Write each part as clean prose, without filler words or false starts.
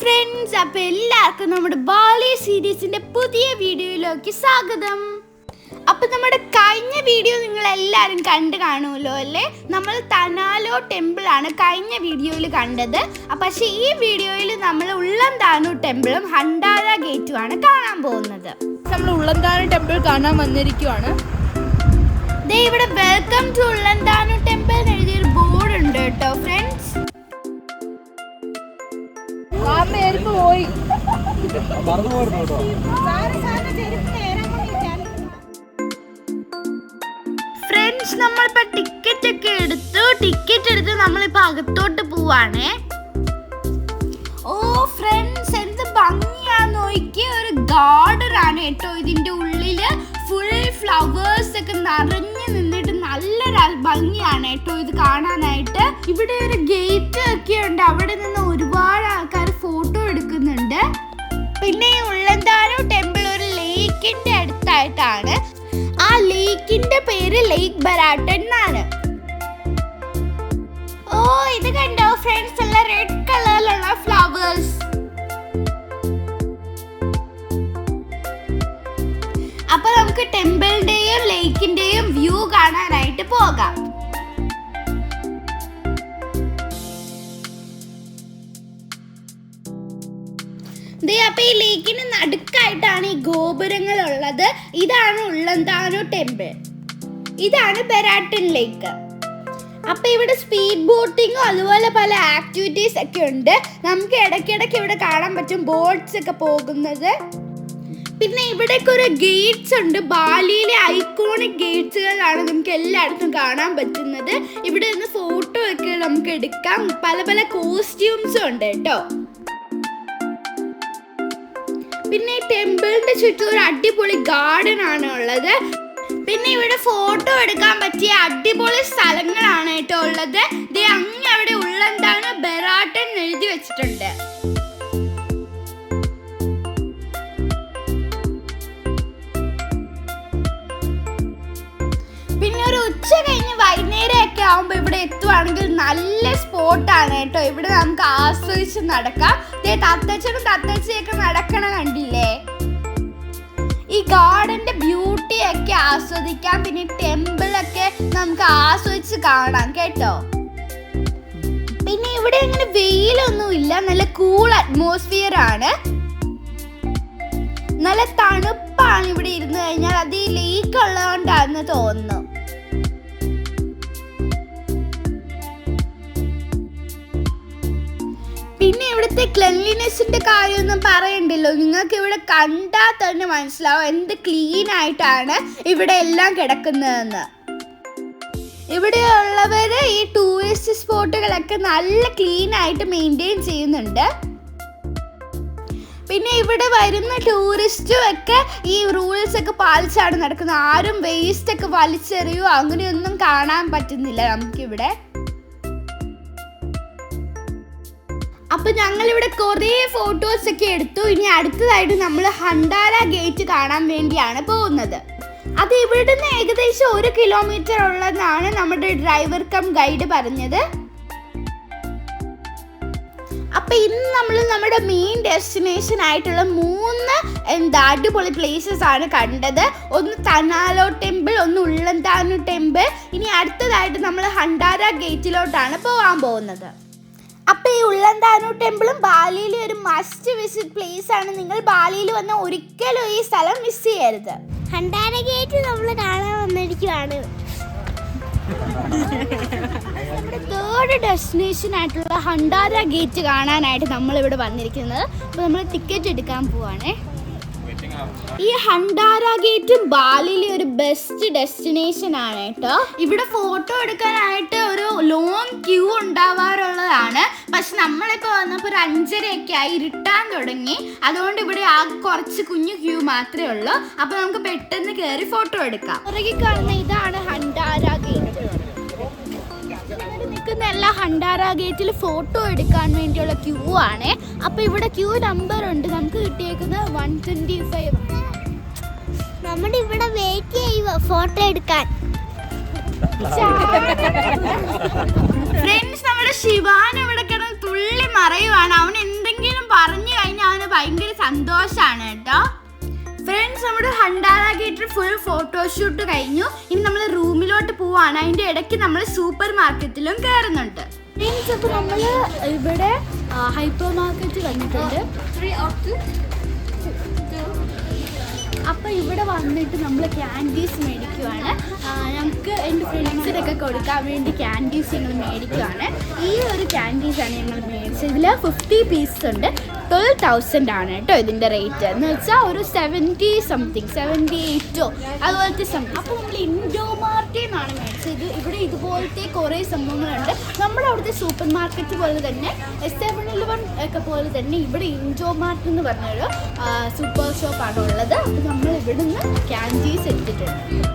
Friends, അപ്പോൾ എല്ലാവർക്കും നമ്മുടെ ബാലി സീരീസിന്റെ പുതിയ വീഡിയോയിലേക്ക് സ്വാഗതം. അപ്പോൾ നമ്മുടെ കഴിഞ്ഞ വീഡിയോ നിങ്ങൾ എല്ലാവരും കണ്ടു കാണുമല്ലോ അല്ലേ? നമ്മൾ തനാലോ ടെമ്പിൾ ആണ് കഴിഞ്ഞ വീഡിയോയിൽ കണ്ടത്. പക്ഷേ ഈ വീഡിയോയിൽ നമ്മൾ ഉള്ളന്താനു ടെമ്പിളും ഹണ്ടാര ഗേറ്റും ആണ് കാണാൻ പോകുന്നത്. നമ്മൾ ഉള്ളന്താനു ടെമ്പിൾ കാണാൻ വന്നിരിക്കുവാണ്. ദേ ഇവിടെ വെൽക്കം ടു ഉള്ളന്താനു ടെമ്പിൾ എന്ന് എഴുതിയൊരു ബോർഡ് ഉണ്ട് കേട്ടോ ഫ്രണ്ട്സ്. പോയി ഫ്രണ്ട്സ്, നമ്മളിപ്പോ ടിക്കറ്റ് എടുത്ത് നമ്മളിപ്പോ അകത്തോട്ട് പോവാണേ. ഓ ഫ്രണ്ട്സ്, എന്ത് ഭംഗിയാന്ന് നോക്കി. ഒരു ഗാർഡൻ ആണ് കേട്ടോ. ഇതിന്റെ ഉള്ളില് ഫുൾ ഫ്ലവേഴ്സ് ഒക്കെ നിറഞ്ഞു നിന്നിട്ട് നല്ല ഭംഗിയാണ് കേട്ടോ ഇത് കാണാനായിട്ട്. ഇവിടെ ഒരു ഗേറ്റ് ഒക്കെ ഉണ്ട്. അവിടെ നിന്ന് ഒരുപാട് ആൾക്കാർ ഫോട്ടോ എടുക്കുന്നുണ്ട്. പിന്നെ ഈ ഉള്ളന്താനു ടെമ്പിൾ ഒരു ലേക്കിന്റെ അടുത്തായിട്ടാണ്. ആ ലേക്കിന്റെ പേര് ലേക്ക് ബരാട്ടൻ എന്നാണ്. ഓ ഇത് കണ്ടോ ഫ്രണ്ട്സ്, നല്ല റെഡ് കളറിലുള്ള ഫ്ലവേഴ്സ്. അപ്പൊ നമുക്ക് ടെമ്പിളിന്റെയും ലേക്കിന്റെയും വ്യൂ കാണാനായിട്ട് പോകാം. അപ്പൊ ഈ ലേക്കിന് നടുക്കായിട്ടാണ് ഈ ഗോപുരങ്ങൾ ഉള്ളത്. ഇതാണ് ഉള്ളന്താനു ടെമ്പിൾ, ഇതാണ് ബരാട്ടൻ ലേക്ക്. അപ്പൊ ഇവിടെ സ്പീഡ് ബോട്ടിങ്ങും അതുപോലെ പല ആക്ടിവിറ്റീസ് ഒക്കെ ഉണ്ട്. നമുക്ക് ഇടയ്ക്കിടയ്ക്ക് ഇവിടെ കാണാൻ പറ്റും ബോട്ട്സ് ഒക്കെ പോകുന്നത്. പിന്നെ ഇവിടേക്ക് ഒരു ഗേറ്റ്സ് ഉണ്ട്. ബാലിയിലെ ഐക്കോണിക് ഗേറ്റ്സുകളാണ് നമുക്ക് എല്ലായിടത്തും കാണാൻ പറ്റുന്നത്. ഇവിടെ നിന്ന് ഫോട്ടോ ഒക്കെ നമുക്ക് എടുക്കാം. പല പല കോസ്റ്റ്യൂംസും ഉണ്ട് കേട്ടോ. പിന്നെ ടെമ്പിളിന്റെ ചുറ്റും ഒരു അടിപൊളി ഗാർഡൻ ആണ് ഉള്ളത്. പിന്നെ ഇവിടെ ഫോട്ടോ എടുക്കാൻ പറ്റിയ അടിപൊളി സ്ഥലങ്ങളാണ് കേട്ടോ ഉള്ളത്. ദേ അങ്ങ് അവിടെ ഉള്ളന്താനു ബരാട്ടൻ എഴുതി വെച്ചിട്ടുണ്ട്. പിന്നെ ഒരു ഉച്ച കഴിഞ്ഞ് വൈകുന്നേരം ഒക്കെ ആവുമ്പോൾ ഇവിടെ എത്തുവാണെങ്കിൽ നല്ല സ്പോട്ടാണ് കേട്ടോ. ഇവിടെ നമുക്ക് ആസ്വദിച്ച് നടക്കാം. തത്തച്ഛനും തത്തച്ഛയൊക്കെ നടക്കണ കണ്ടില്ലേ? ഈ ഗാർഡന്റെ ബ്യൂട്ടി ഒക്കെ ആസ്വദിക്കാം. പിന്നെ ടെമ്പിളൊക്കെ നമുക്ക് ആസ്വദിച്ച് കാണാം കേട്ടോ. പിന്നെ ഇവിടെ ഇങ്ങനെ വെയിലൊന്നും ഇല്ല, നല്ല കൂൾ അറ്റ്മോസ്ഫിയർ ആണ്. നല്ല തണുപ്പാണ് ഇവിടെ ഇരുന്ന് കഴിഞ്ഞാൽ. അത് ഈ ലേക്ക് ഉള്ളതുകൊണ്ടാണെന്ന് തോന്നുന്നു. പിന്നെ ഇവിടുത്തെ ക്ലെൻലിനെസിന്റെ കാര്യമൊന്നും പറയണ്ടല്ലോ. നിങ്ങൾക്ക് ഇവിടെ കണ്ടാൽ തന്നെ മനസ്സിലാവും എന്ത് ക്ലീൻ ആയിട്ടാണ് ഇവിടെ എല്ലാം കിടക്കുന്നതെന്ന്. ഇവിടെയുള്ളവര് ഈ ടൂറിസ്റ്റ് സ്പോട്ടുകളൊക്കെ നല്ല ക്ലീൻ ആയിട്ട് മെയിൻറ്റെയിൻ ചെയ്യുന്നുണ്ട്. പിന്നെ ഇവിടെ വരുന്ന ടൂറിസ്റ്റും ഒക്കെ ഈ റൂൾസ് ഒക്കെ പാലിച്ചാണ് നടക്കുന്നത്. ആരും വേസ്റ്റ് ഒക്കെ വലിച്ചെറിയോ അങ്ങനെയൊന്നും കാണാൻ പറ്റുന്നില്ല നമുക്കിവിടെ. അപ്പൊ ഞങ്ങളിവിടെ കുറേ ഫോട്ടോസ് ഒക്കെ എടുത്തു. ഇനി അടുത്തതായിട്ട് നമ്മൾ ഹണ്ടാര ഗേറ്റ് കാണാൻ വേണ്ടിയാണ് പോകുന്നത്. അത് ഇവിടുന്ന് ഏകദേശം 1 കിലോമീറ്റർ ഉള്ളതാണ് നമ്മുടെ ഡ്രൈവർ കം ഗൈഡ് പറഞ്ഞത്. അപ്പൊ ഇന്ന് നമ്മൾ നമ്മുടെ മെയിൻ ഡെസ്റ്റിനേഷൻ ആയിട്ടുള്ള 3 അടിപൊളി പ്ലേസസ് ആണ് കണ്ടത്. ഒന്ന് തനാലോ ടെമ്പിൾ, ഒന്ന് ഉള്ളന്താനു ടെമ്പിൾ. ഇനി അടുത്തതായിട്ട് നമ്മൾ ഹണ്ടാര ഗേറ്റിലോട്ടാണ് പോകാൻ പോകുന്നത്. അപ്പൊ ഈ ഉള്ളന്താനു ടെമ്പിളും ബാലിയിലെ ഒരു മസ്റ്റ് വിസിറ്റ് പ്ലേസ് ആണ്. നിങ്ങൾ ബാലിയിൽ വന്ന ഒരിക്കലും ഈ സ്ഥലം മിസ് ചെയ്യരുത്. ഹണ്ടാര ഗേറ്റ് നമ്മൾ കാണാൻ വന്നിരിക്കുകയാണ്. നമ്മുടെ തേർഡ് ഡെസ്റ്റിനേഷൻ ആയിട്ടുള്ള ഹണ്ടാര ഗേറ്റ് കാണാനായിട്ട് നമ്മളിവിടെ വന്നിരിക്കുന്നത്. അപ്പോൾ നമ്മൾ ടിക്കറ്റ് എടുക്കാൻ പോവാണേ. ഈ ഹണ്ടാര ഗേറ്റും ബാലിയിലെ ഒരു ബെസ്റ്റ് ഡെസ്റ്റിനേഷൻ ആണ് കേട്ടോ. ഇവിടെ ഫോട്ടോ എടുക്കാനായിട്ട് ഒരു ലോങ് ക്യൂ ഉണ്ടാവാറുള്ളതാണ്. പക്ഷെ നമ്മളിപ്പോൾ വന്നപ്പോൾ ഒരു 5:30 ആയി, ഇരുട്ടാൻ തുടങ്ങി. അതുകൊണ്ട് ഇവിടെ ആ കുറച്ച് കുഞ്ഞു ക്യൂ മാത്രമേ ഉള്ളൂ. അപ്പോൾ നമുക്ക് പെട്ടെന്ന് കയറി ഫോട്ടോ എടുക്കാം. പുറകെ കാണുന്ന ഇതാണ് ഹണ്ടാര ഗേറ്റ്. നിൽക്കുന്ന എല്ലാ ഹണ്ടാര ഗേറ്റിൽ ഫോട്ടോ എടുക്കാൻ വേണ്ടിയുള്ള ക്യൂ ആണ്. അപ്പോൾ ഇവിടെ ക്യൂ നമ്പർ ഉണ്ട്. നമുക്ക് കിട്ടിയേക്കുന്നത് 125. നമ്മുടെ ഇവിടെ വെയിറ്റ് ചെയ്യുക ഫോട്ടോ എടുക്കാൻ. ഫ്രണ്ട്സ്, നമ്മുടെ ശിവാൻ ഇവിടെ കിടന്ന് തുള്ളി മറയുവാണ്. അവൻ എന്തെങ്കിലും പറഞ്ഞു കഴിഞ്ഞാൽ അവന് ഭയങ്കര സന്തോഷമാണ് കേട്ടോ. ഫ്രണ്ട്സ്, നമ്മുടെ ഹണ്ടാര ഗേറ്റിൽ ഫുൾ ഫോട്ടോഷൂട്ട് കഴിഞ്ഞു. ഇനി നമ്മൾ റൂമിലോട്ട് പോവാണ്. അതിൻ്റെ ഇടയ്ക്ക് നമ്മൾ സൂപ്പർ മാർക്കറ്റിലും കയറുന്നുണ്ട്. ഫ്രണ്ട്സ്, അപ്പോൾ നമ്മൾ ഇവിടെ ഹൈപ്പർ മാർക്കറ്റ് വന്നിട്ടുണ്ട്. അപ്പോൾ ഇവിടെ വന്നിട്ട് നമ്മൾ ക്യാൻഡീസ് മേടിക്കുവാണ്. ഞങ്ങൾക്ക് എൻ്റെ ഫ്രണ്ട്സിനൊക്കെ കൊടുക്കാൻ വേണ്ടി ക്യാൻഡീസ് ഞങ്ങൾ മേടിക്കുവാണ്. ഈ ഒരു ക്യാൻഡീസാണ് ഞങ്ങൾ മേടിച്ചത്. ഇതിൽ 50 പീസ് ഉണ്ട്. 12,000 ആണ് കേട്ടോ ഇതിൻ്റെ റേറ്റ്. എന്ന് വെച്ചാൽ ഒരു 70 സംതിങ് 78 അതുപോലത്തെ സംതിങ്. അപ്പോൾ നമ്മൾ ഇൻഡോ മാർട്ടിൽ നിന്നാണ് മേടിച്ചത്. ഇവിടെ ഇതുപോലത്തെ കുറേ സംഭവങ്ങളുണ്ട്. നമ്മുടെ അവിടുത്തെ സൂപ്പർ മാർക്കറ്റ് പോലെ തന്നെ 7-Eleven ഒക്കെ പോലെ തന്നെ ഇവിടെ ഇൻഡോ മാർട്ട് എന്ന് പറഞ്ഞൊരു സൂപ്പർ ഷോപ്പാണ് ഉള്ളത്. അപ്പോൾ നമ്മൾ ഇവിടുന്ന് ക്യാൻഡീസ് എടുത്തിട്ടുണ്ട്.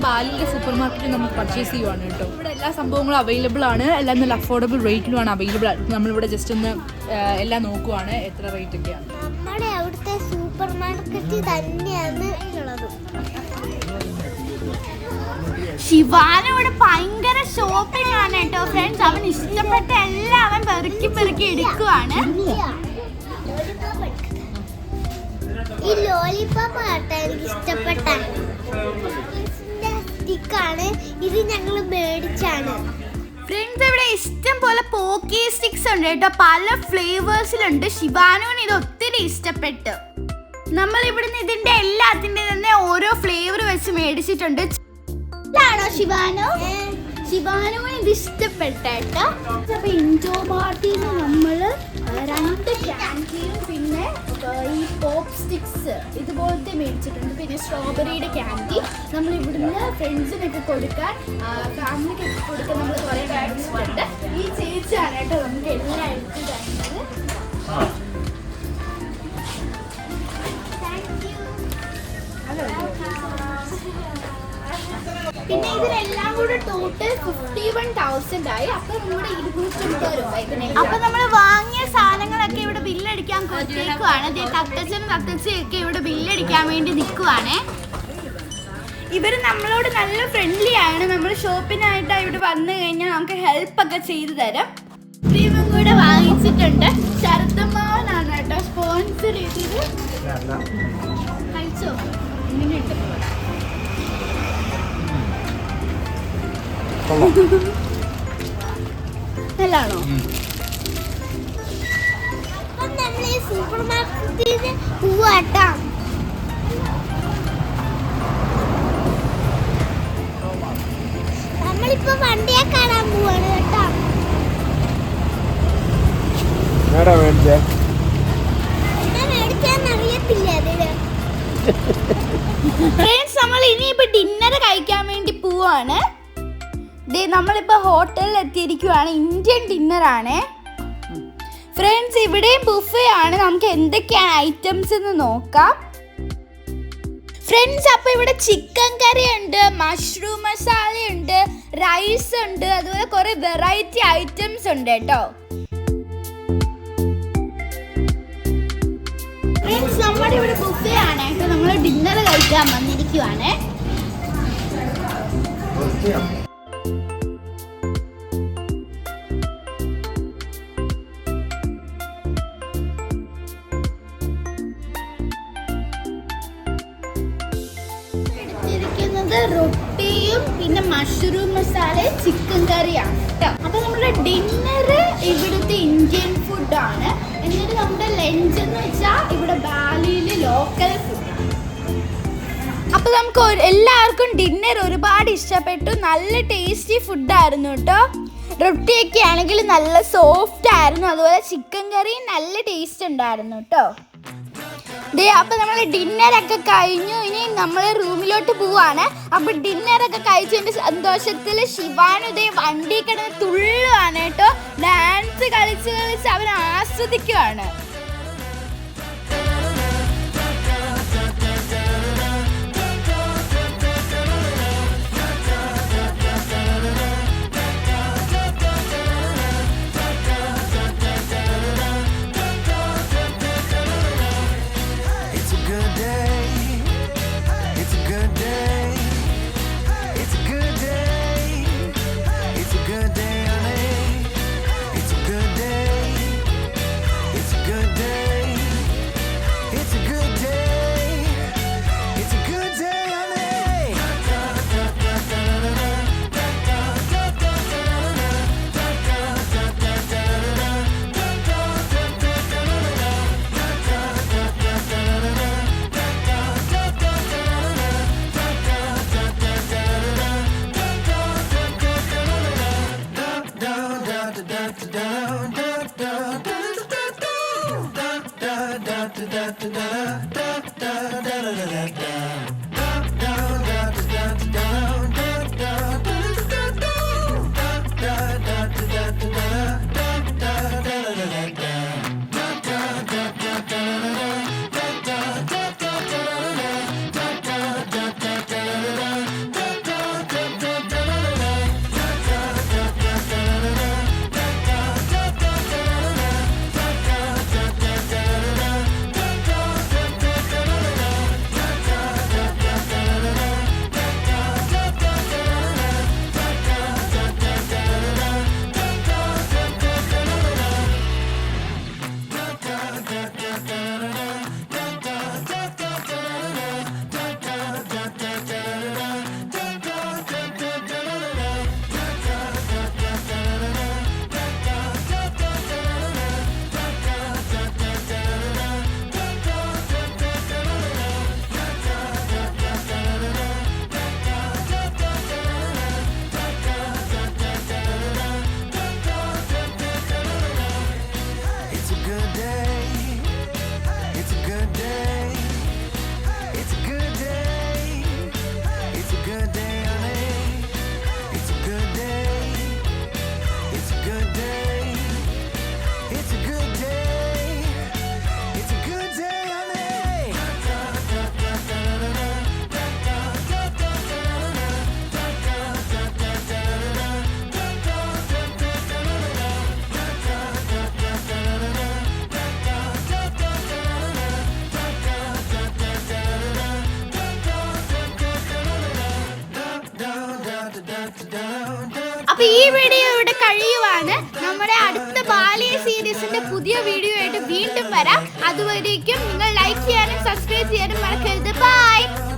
ബാലിലെ സൂപ്പർ മാർക്കറ്റിൽ നമ്മൾ പർച്ചേസ് ചെയ്യുവാണ് കേട്ടോ. ഇവിടെ എല്ലാ സംഭവങ്ങളും അവൈലബിൾ ആണ്. എല്ലാം നല്ല അഫോർഡബിൾ റേറ്റിലുമാണ് അവൈലബിൾ. നമ്മളിവിടെ ജസ്റ്റ് ഒന്ന് എല്ലാം നോക്കുവാണ് എത്ര റേറ്റ് ഒക്കെയാണ്. നമ്മുടെ അവിടുത്തെ സൂപ്പർ മാർക്കറ്റ് തന്നെയാണ് ഉള്ളത്. ശിവാന് ഇവിടെ ഭയങ്കര ഷോപ്പിംഗ് ആണ് കേട്ടോ ഫ്രണ്ട്സ്. അവൻ ഇഷ്ടപ്പെട്ട എല്ലാം അവൻ പെറുക്കി എടുക്കുവാണ്. ഈ ലോലിപോപ്പ് ആട്ടെ എനിക്ക് ഇഷ്ടപ്പെട്ട സ്റ്റിക്കാണ്. ഇത് ഞങ്ങൾ മേടിച്ചാണ്. ഫ്രണ്ട്സ്, ഇവിടെ ഇഷ്ടം പോലെ പോക്കി സ്റ്റിക്സ് ഉണ്ട് കേട്ടോ. പല ഫ്ലേവേഴ്സിലുണ്ട്. ശിവാനുവിന് ഇത് ഒത്തിരി ഇഷ്ടപ്പെട്ടു. നമ്മൾ ഇവിടുന്ന് ഇതിന്റെ എല്ലാത്തിന്റെ തന്നെ ഓരോ ഫ്ലേവർ വെച്ച് മേടിച്ചിട്ടുണ്ട്. ാണോ ശിവാനു? ശിവാനുവിന് ഇത് ഇഷ്ടപ്പെട്ടേട്ടോ. അപ്പൊ ഇൻഡോ മാർട്ടിൽ നിന്ന് നമ്മൾ 2 ക്യാൻഡിയും പിന്നെ ഈ പോപ്പ് സ്റ്റിക്സ് ഇതുപോലത്തെ മേടിച്ചിട്ടുണ്ട്. പിന്നെ സ്ട്രോബെറിയുടെ ക്യാൻഡി നമ്മൾ ഇവിടുന്ന് ഫ്രണ്ട്സിനൊക്കെ കൊടുക്കാൻ ഫാമിലിക്കൊക്കെ കൊടുക്കാൻ നമ്മൾ കുറേ മേടിച്ചിട്ടുണ്ട്. ഈ ചേച്ചിയാണ് കേട്ടോ നമുക്ക് എല്ലാം എടുത്ത് തരുന്നത്. പിന്നെ ഇതിനെല്ലാം കൂടെ ടോട്ടൽ 51,000 ആയി. അപ്പൊ നമ്മുടെ 250 രൂപ. അപ്പൊ നമ്മൾ വാങ്ങിയ സാധനങ്ങളൊക്കെ ഇവിടെ ബില്ലടിക്കാൻ കൊടുത്തേക്കുവാണ്. തത്തച്ഛനും തത്തച്ഛയൊക്കെ ഇവിടെ ബില്ലടിക്കാൻ വേണ്ടി നിൽക്കുവാണേ. ഇവർ നമ്മളോട് നല്ല ഫ്രണ്ട്ലി ആണ്. നമ്മൾ ഷോപ്പിനായിട്ട് ഇവിടെ വന്നു കഴിഞ്ഞാൽ നമുക്ക് ഹെൽപ്പ് ഒക്കെ ചെയ്തു തരും. ക്രീമും കൂടെ വാങ്ങിച്ചിട്ടുണ്ട്. ശരത്തമ്മാവനാണ് കേട്ടോ സ്പോൺസർ ചെയ്തത്. കഴിച്ചോ? എങ്ങനെയുണ്ട്? നല്ലാണോ? അപ്പം നമ്മൾ ഈ സൂപ്പർ മാർക്കറ്റിൽ പോവാട്ടോ. നമ്മളിപ്പോ വണ്ടിയെ കാണാൻ പോവാണ് കേട്ടോ. മേടിക്കാന്ന് അറിയത്തില്ല അതില്. ഫ്രണ്ട്സ്, നമ്മൾ ഇനിയിപ്പോ ഡിന്നർ കഴിക്കാൻ വേണ്ടി പോവാണ്. നമ്മളിപ്പോ ഹോട്ടലിൽ എത്തിയിരിക്കുവാണ്. ഇന്ത്യൻ ഡിന്നർ ആണ് ഫ്രണ്ട്സ്. ഇവിടെയും ബുഫേ ആണ്. നമുക്ക് എന്തൊക്കെയാണ് ഐറ്റംസ് എന്ന് നോക്കാം ഫ്രണ്ട്സ്. അപ്പൊ ഇവിടെ ചിക്കൻ കറി ഉണ്ട്, മഷ്റൂം മസാല ഉണ്ട്, റൈസ് ഉണ്ട്, അതുപോലെ കുറെ വെറൈറ്റി ഐറ്റംസ് ഉണ്ട് കേട്ടോ. ഫ്രണ്ട്സ്, നമ്മുടെ ഇവിടെ ബുഫേ ആണ് കേട്ടോ. നമ്മൾ ഡിന്നർ കഴിക്കാൻ വന്നിരിക്കുവാണ്. റൊട്ടിയും പിന്നെ മഷ്റൂം മസാല ചിക്കൻ കറിയാണ് കേട്ടോ. അപ്പൊ നമ്മുടെ ഡിന്നർ ഇവിടുത്തെ ഇന്ത്യൻ ഫുഡാണ്. എന്നിട്ട് നമ്മുടെ ലഞ്ച് എന്ന് വെച്ചാൽ ഇവിടെ ബാലിയിലെ ലോക്കൽ ഫുഡ്. അപ്പൊ നമുക്ക് എല്ലാവർക്കും ഡിന്നർ ഒരുപാട് ഇഷ്ടപ്പെട്ടു. നല്ല ടേസ്റ്റി ഫുഡായിരുന്നു കേട്ടോ. റൊട്ടിയൊക്കെ ആണെങ്കിൽ നല്ല സോഫ്റ്റ് ആയിരുന്നു. അതുപോലെ ചിക്കൻ കറി നല്ല ടേസ്റ്റ് ഉണ്ടായിരുന്നു കേട്ടോ. അപ്പൊ നമ്മൾ ഡിന്നറൊക്കെ കഴിഞ്ഞു. ഇനി നമ്മൾ റൂമിലോട്ട് പോവാണ്. അപ്പൊ ഡിന്നറൊക്കെ കഴിച്ചതിന്റെ സന്തോഷത്തിൽ ശിവാനു വണ്ടി കിടന്ന് തുള്ളുവാണ് കേട്ടോ. ഡാൻസ് കളിച്ച് അവൻ ആസ്വദിക്കുവാണ്. It's a good അപ്പൊ ഈ വീഡിയോ ഇവിടെ കഴിയുവാണ്. നമ്മുടെ അടുത്ത ബാലിയ സീരീസിന്റെ പുതിയ വീഡിയോ ആയിട്ട് വീണ്ടും വരാം. അതുവരേക്കും നിങ്ങൾ ലൈക്ക് ചെയ്യാനും സബ്സ്ക്രൈബ് ചെയ്യാനും മറക്കരുത്. ബൈ.